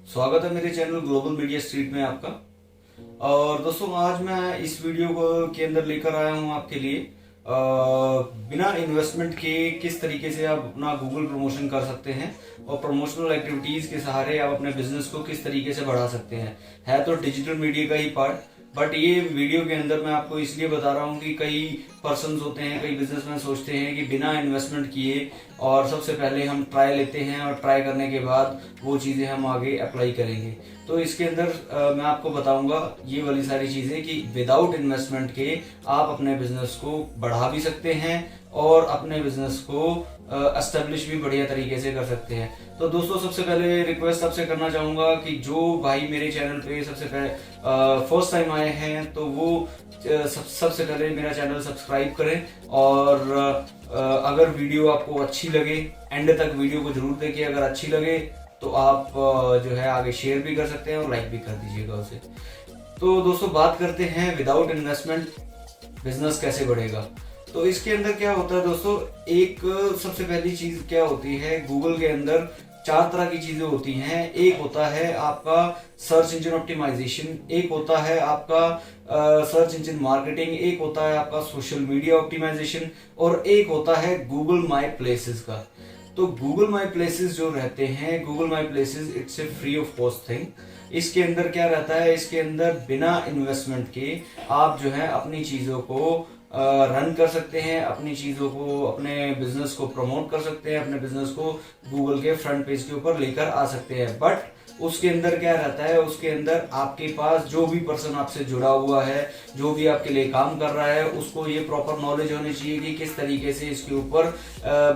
स्वागत है मेरे चैनल ग्लोबल मीडिया स्ट्रीट में आपका। और दोस्तों आज मैं इस वीडियो को के अंदर लेकर आया हूं आपके लिए बिना इन्वेस्टमेंट के किस तरीके से आप अपना गूगल प्रमोशन कर सकते हैं और प्रमोशनल एक्टिविटीज के सहारे आप अपने बिजनेस को किस तरीके से बढ़ा सकते हैं। है तो डिजिटल मीडिया का ही पार्ट, बट ये वीडियो के अंदर मैं आपको इसलिए बता रहा हूँ कि कई पर्सन्स होते हैं, कई बिजनेसमैन सोचते हैं कि बिना इन्वेस्टमेंट किए और सबसे पहले हम ट्राई लेते हैं और ट्राई करने के बाद वो चीज़ें हम आगे अप्लाई करेंगे। तो इसके अंदर मैं आपको बताऊंगा ये वाली सारी चीज़ें कि विदाउट इन्वेस्टमेंट के आप अपने बिजनेस को बढ़ा भी सकते हैं और अपने बिजनेस को एस्टेब्लिश भी बढ़िया तरीके से कर सकते हैं। तो दोस्तों सबसे पहले रिक्वेस्ट आपसे करना चाहूँगा कि जो भाई मेरे चैनल पे सबसे पहले फर्स्ट टाइम आए हैं तो वो सबसे पहले मेरा चैनल सब्सक्राइब करें और अगर वीडियो आपको अच्छी लगे एंड तक वीडियो को जरूर देखें। अगर अच्छी लगे तो आप जो है आगे शेयर भी कर सकते हैं और लाइक भी कर दीजिएगा उसे। तो दोस्तों बात करते हैं विदाउट इन्वेस्टमेंट बिजनेस कैसे बढ़ेगा। तो इसके अंदर क्या होता है दोस्तों, एक सबसे पहली चीज क्या होती है, गूगल के अंदर 4 तरह की चीजें होती हैं। एक होता है आपका सर्च इंजन ऑप्टिमाइजेशन, एक होता है आपका सर्च इंजन मार्केटिंग, एक होता है आपका सोशल मीडिया ऑप्टिमाइजेशन और एक होता है गूगल माई प्लेसेस का। तो गूगल माई प्लेसेस जो रहते हैं, Google my places it's a free of cost thing. इसके अंदर क्या रहता है, इसके अंदर बिना इन्वेस्टमेंट के आप जो है अपनी चीजों को रन कर सकते हैं, अपनी चीजों को, अपने बिजनेस को प्रमोट कर सकते हैं, अपने बिजनेस को गूगल के फ्रंट पेज के ऊपर लेकर आ सकते हैं। बट उसके अंदर क्या रहता है, उसके अंदर आपके पास जो भी पर्सन आपसे जुड़ा हुआ है, जो भी आपके लिए काम कर रहा है, उसको ये प्रॉपर नॉलेज होनी चाहिए कि किस तरीके से इसके ऊपर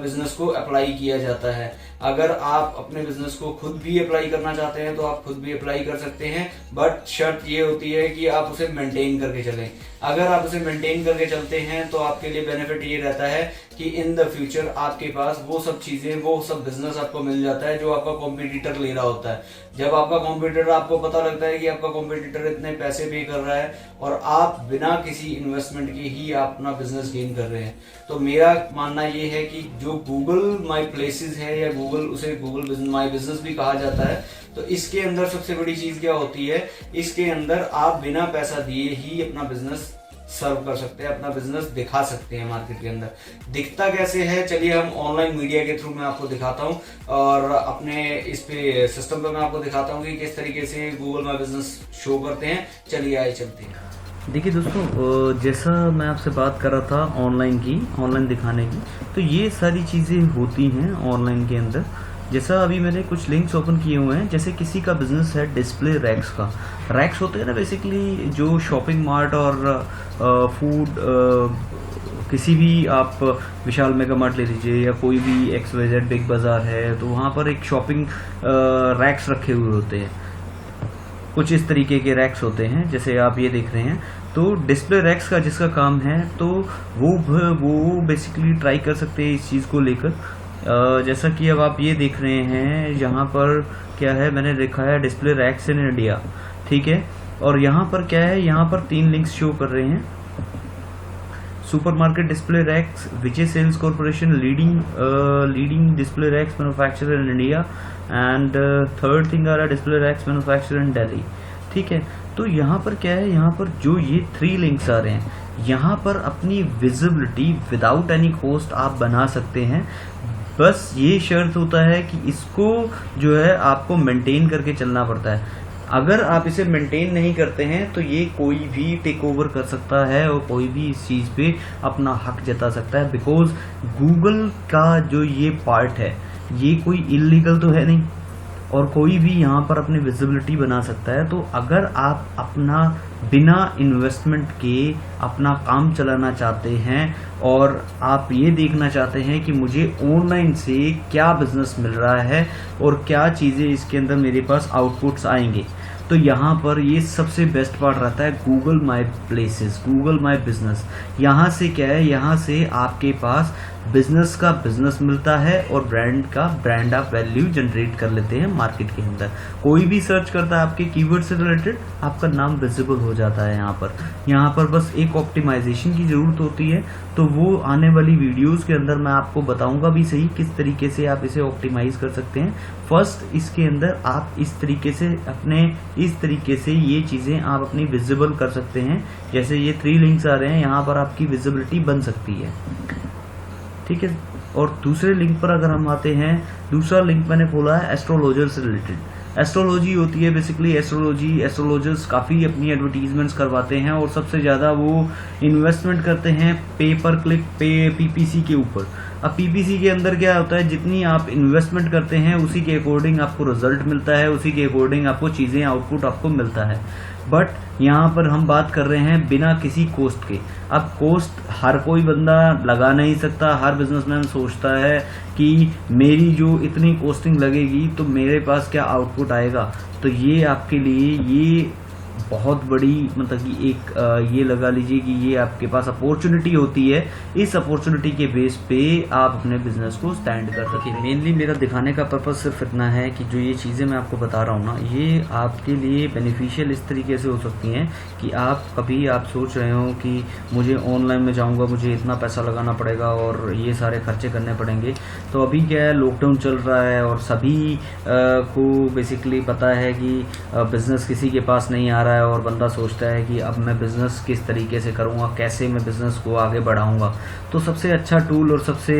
बिजनेस को अप्लाई किया जाता है। अगर आप अपने बिजनेस को खुद भी अप्लाई करना चाहते हैं तो आप खुद भी अप्लाई कर सकते हैं, बट शर्त ये होती है कि आप उसे मेंटेन करके चलें। अगर आप उसे मेंटेन करके चलते हैं तो आपके लिए बेनिफिट ये रहता है कि इन द फ्यूचर आपके पास वो सब चीजें, वो सब बिजनेस आपको मिल जाता है जो आपका कॉम्पिटिटर ले रहा होता है। जब आपका कॉम्पिटिटर, आपको पता लगता है कि आपका कॉम्पिटिटर इतने पैसे पे कर रहा है और आप बिना किसी इन्वेस्टमेंट के ही आप अपना बिजनेस गेन कर रहे हैं, तो मेरा मानना ये है कि जो गूगल माई प्लेसेस है या उसे गूगल माई बिजनेस भी कहा जाता है, तो इसके अंदर सबसे बड़ी चीज क्या होती है, इसके अंदर आप बिना पैसा दिए ही अपना बिजनेस सर्व कर सकते हैं, अपना बिजनेस दिखा सकते हैं मार्केट के अंदर। दिखता कैसे है, चलिए हम ऑनलाइन मीडिया के थ्रू मैं आपको दिखाता हूं और अपने इस पे सिस्टम पे मैं आपको दिखाता हूं कि किस तरीके से गूगल माई बिजनेस शो करते हैं। चलिए आइए चलते हैं। देखिए दोस्तों, जैसा मैं आपसे बात कर रहा था ऑनलाइन दिखाने की, तो ये सारी चीज़ें होती हैं ऑनलाइन के अंदर। जैसा अभी मैंने कुछ लिंक्स ओपन किए हुए हैं, जैसे किसी का बिजनेस है डिस्प्ले रैक्स का। रैक्स होते हैं ना बेसिकली जो शॉपिंग मार्ट और फूड, किसी भी आप विशाल मेगा मार्ट ले लीजिए या कोई भी XYZ बिग बाज़ार है, तो वहाँ पर एक शॉपिंग रैक्स रखे हुए होते हैं। कुछ इस तरीके के रैक्स होते हैं जैसे आप ये देख रहे हैं। तो डिस्प्ले रैक्स का जिसका काम है तो वो बेसिकली ट्राई कर सकते हैं इस चीज़ को लेकर। जैसा कि अब आप ये देख रहे हैं, यहाँ पर क्या है, मैंने लिखा है डिस्प्ले रैक्स इन इंडिया, ठीक है। और यहाँ पर क्या है, यहाँ पर 3 लिंक्स शो कर रहे हैं। Supermarket display racks, Vijay sales corporation, leading display racks manufacturer in India, and third thing आ रहा है display racks manufacturer in Delhi, ठीक है। तो यहाँ पर क्या है, यहाँ पर जो ये 3 लिंक्स आ रहे हैं, यहाँ पर अपनी विजिबिलिटी विदाउट एनी कॉस्ट आप बना सकते हैं। बस ये शर्त होता है कि इसको जो है आपको मेंटेन करके चलना पड़ता है। अगर आप इसे मेंटेन नहीं करते हैं तो ये कोई भी टेक ओवर कर सकता है और कोई भी इस चीज़ पे अपना हक जता सकता है। बिकॉज गूगल का जो ये पार्ट है ये कोई इलीगल तो है नहीं और कोई भी यहाँ पर अपनी विजिबिलिटी बना सकता है। तो अगर आप अपना बिना इन्वेस्टमेंट के अपना काम चलाना चाहते हैं और आप ये देखना चाहते हैं कि मुझे ऑनलाइन से क्या बिजनेस मिल रहा है और क्या चीज़ें इसके अंदर मेरे पास आउटपुट्स आएंगे, तो यहाँ पर ये सबसे बेस्ट पार्ट रहता है Google my places, Google my business. यहाँ से क्या है, यहाँ से आपके पास बिजनेस का बिजनेस मिलता है और ब्रांड का ब्रांड आप वैल्यू जनरेट कर लेते हैं मार्केट के अंदर। कोई भी सर्च करता है आपके कीवर्ड से रिलेटेड, आपका नाम विजिबल हो जाता है। यहाँ पर बस एक ऑप्टिमाइजेशन की ज़रूरत होती है, तो वो आने वाली वीडियोस के अंदर मैं आपको बताऊंगा भी सही किस तरीके से आप इसे ऑप्टिमाइज कर सकते हैं। फर्स्ट इसके अंदर आप इस तरीके से ये चीज़ें आप अपनी विजिबल कर सकते हैं। जैसे ये 3 लिंक्स आ रहे हैं, यहाँ पर आपकी विजिबिलिटी बन सकती है, ठीक है। और दूसरे लिंक पर अगर हम आते हैं, दूसरा लिंक मैंने खोला है एस्ट्रोलॉजर से रिलेटेड। एस्ट्रोलॉजी होती है बेसिकली, एस्ट्रोलॉजर्स काफ़ी अपनी एडवर्टीजमेंट्स करवाते हैं और सबसे ज़्यादा वो इन्वेस्टमेंट करते हैं पे पर क्लिक पीपीसी के ऊपर। अब पीपीसी के अंदर क्या होता है, जितनी आप इन्वेस्टमेंट करते हैं उसी के अकॉर्डिंग आपको रिजल्ट मिलता है, उसी के अकॉर्डिंग आपको चीज़ें आउटपुट आपको मिलता है। बट यहाँ पर हम बात कर रहे हैं बिना किसी कॉस्ट के। अब कॉस्ट हर कोई बंदा लगा नहीं सकता। हर बिजनेसमैन सोचता है कि मेरी जो इतनी कॉस्टिंग लगेगी तो मेरे पास क्या आउटपुट आएगा। तो ये आपके लिए ये बहुत बड़ी मतलब कि एक ये लगा लीजिए कि ये आपके पास अपॉर्चुनिटी होती है। इस अपॉर्चुनिटी के बेस पे आप अपने बिजनेस को स्टैंड कर सकते हैं। मेनली मेरा दिखाने का पर्पस सिर्फ इतना है कि जो ये चीज़ें मैं आपको बता रहा हूँ ना, ये आपके लिए बेनिफिशियल इस तरीके से हो सकती हैं कि आप सोच रहे हो कि मुझे ऑनलाइन में जाऊँगा, मुझे इतना पैसा लगाना पड़ेगा और ये सारे खर्चे करने पड़ेंगे। तो अभी क्या है, लॉकडाउन चल रहा है और सभी को बेसिकली पता है कि बिज़नेस किसी के पास नहीं आ रहा है और बंदा सोचता है कि अब मैं बिज़नेस किस तरीके से करूँगा, कैसे मैं बिज़नेस को आगे बढ़ाऊँगा। तो सबसे अच्छा टूल और सबसे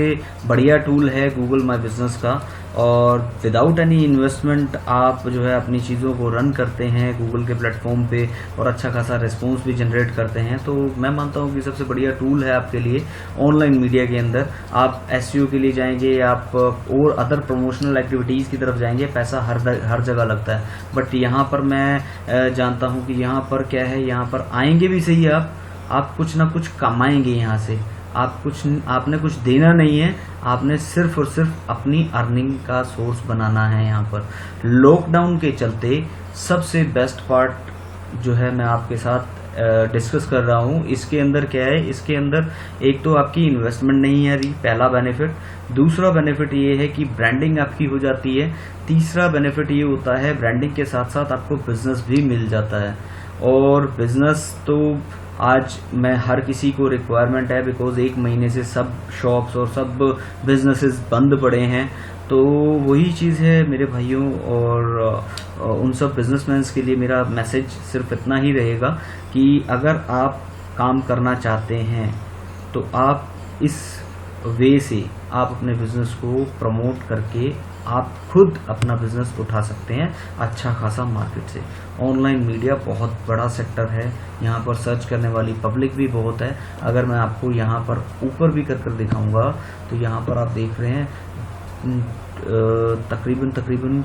बढ़िया टूल है गूगल माई बिज़नेस का। और विदाउट एनी इन्वेस्टमेंट आप जो है अपनी चीज़ों को रन करते हैं गूगल के प्लेटफॉर्म पे और अच्छा खासा रिस्पॉन्स भी जनरेट करते हैं। तो मैं मानता हूँ कि सबसे बढ़िया टूल है आपके लिए ऑनलाइन मीडिया के अंदर। आप एसईओ के लिए जाएंगे, आप और अदर प्रमोशनल एक्टिविटीज़ की तरफ जाएंगे, पैसा हर जगह लगता है। बट यहाँ पर मैं जानता हूँ कि यहाँ पर क्या है, यहाँ पर आएंगे भी सही आप कुछ ना कुछ कमाएंगे यहाँ से। आपने कुछ देना नहीं है, आपने सिर्फ और सिर्फ अपनी अर्निंग का सोर्स बनाना है। यहाँ पर लॉकडाउन के चलते सबसे बेस्ट पार्ट जो है मैं आपके साथ डिस्कस कर रहा हूँ। इसके अंदर क्या है, इसके अंदर एक तो आपकी इन्वेस्टमेंट नहीं है रही, पहला बेनिफिट। दूसरा बेनिफिट ये है कि ब्रांडिंग आपकी हो जाती है। तीसरा बेनिफिट ये होता है ब्रांडिंग के साथ साथ आपको बिजनेस भी मिल जाता है। और बिजनेस तो आज मैं हर किसी को रिक्वायरमेंट है, बिकॉज 1 महीने से सब शॉप्स और सब बिजनेसेस बंद पड़े हैं। तो वही चीज़ है मेरे भाइयों, और उन सब बिजनेसमैन्स के लिए मेरा मैसेज सिर्फ इतना ही रहेगा कि अगर आप काम करना चाहते हैं तो आप इस वे से आप अपने बिजनेस को प्रमोट करके आप खुद अपना बिजनेस उठा सकते हैं अच्छा खासा मार्केट से। ऑनलाइन मीडिया बहुत बड़ा सेक्टर है, यहाँ पर सर्च करने वाली पब्लिक भी बहुत है। अगर मैं आपको यहाँ पर ऊपर भी कर दिखाऊंगा तो यहाँ पर आप देख रहे हैं तकरीबन 219,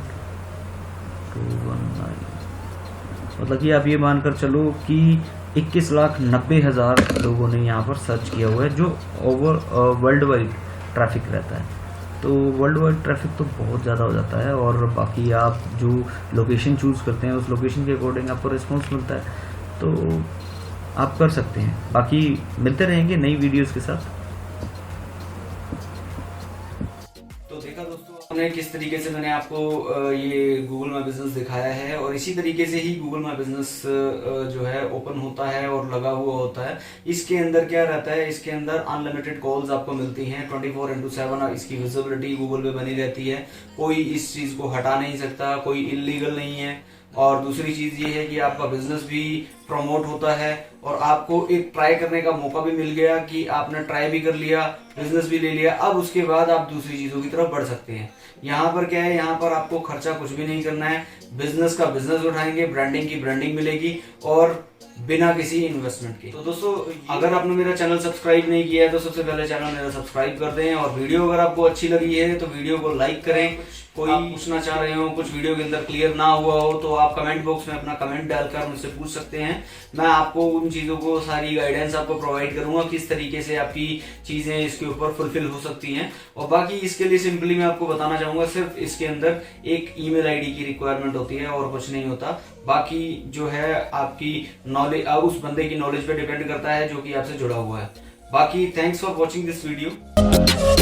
मतलब कि आप ये मानकर चलो कि 21,90,000 लोगों ने यहाँ पर सर्च किया हुआ है, जो वर्ल्ड वाइड ट्रैफिक रहता है। तो वर्ल्ड वाइड ट्रैफिक तो बहुत ज़्यादा हो जाता है। और बाकी आप जो लोकेशन चूज़ करते हैं उस लोकेशन के अकॉर्डिंग आपको रिस्पॉन्स मिलता है, तो आप कर सकते हैं। बाकी मिलते रहेंगे नई वीडियोस के साथ। तो देखा दोस्तों हमने किस तरीके से मैंने आपको ये गूगल माई बिजनेस दिखाया है, और इसी तरीके से ही गूगल माई बिजनेस जो है ओपन होता है और लगा हुआ होता है। इसके अंदर क्या रहता है, इसके अंदर अनलिमिटेड कॉल्स आपको मिलती हैं 24/7। इसकी विजिबिलिटी गूगल पे बनी रहती है, कोई इस चीज को हटा नहीं सकता, कोई इलीगल नहीं है। और दूसरी चीज ये है कि आपका बिजनेस भी प्रमोट होता है और आपको एक ट्राई करने का मौका भी मिल गया कि आपने ट्राई भी कर लिया, बिजनेस भी ले लिया। अब उसके बाद आप दूसरी चीजों की तरफ बढ़ सकते हैं। यहाँ पर क्या है, यहाँ पर आपको खर्चा कुछ भी नहीं करना है, बिजनेस का बिजनेस उठाएंगे, ब्रांडिंग की ब्रांडिंग मिलेगी और बिना किसी इन्वेस्टमेंट के। तो दोस्तों अगर आपने मेरा चैनल सब्सक्राइब नहीं किया है तो सबसे पहले चैनल मेरा सब्सक्राइब कर दें, और वीडियो अगर आपको अच्छी लगी है तो वीडियो को लाइक करें। कोई पूछना चाह रहे हो, कुछ वीडियो के अंदर क्लियर ना हुआ हो तो आप कमेंट बॉक्स में अपना कमेंट डालकर मुझसे पूछ सकते हैं। मैं आपको उन चीजों को सारी गाइडेंस आपको प्रोवाइड करूंगा किस तरीके से आपकी चीजें इसके ऊपर फुलफिल हो सकती हैं। और बाकी इसके लिए सिंपली मैं आपको बताना चाहूंगा, सिर्फ इसके अंदर एक ईमेल आईडी की रिक्वायरमेंट होती है और कुछ नहीं होता। बाकी जो है आपकी नॉलेज उस बंदे की नॉलेज पे डिपेंड करता है जो कि आपसे जुड़ा हुआ है। बाकी thanks for watching this video.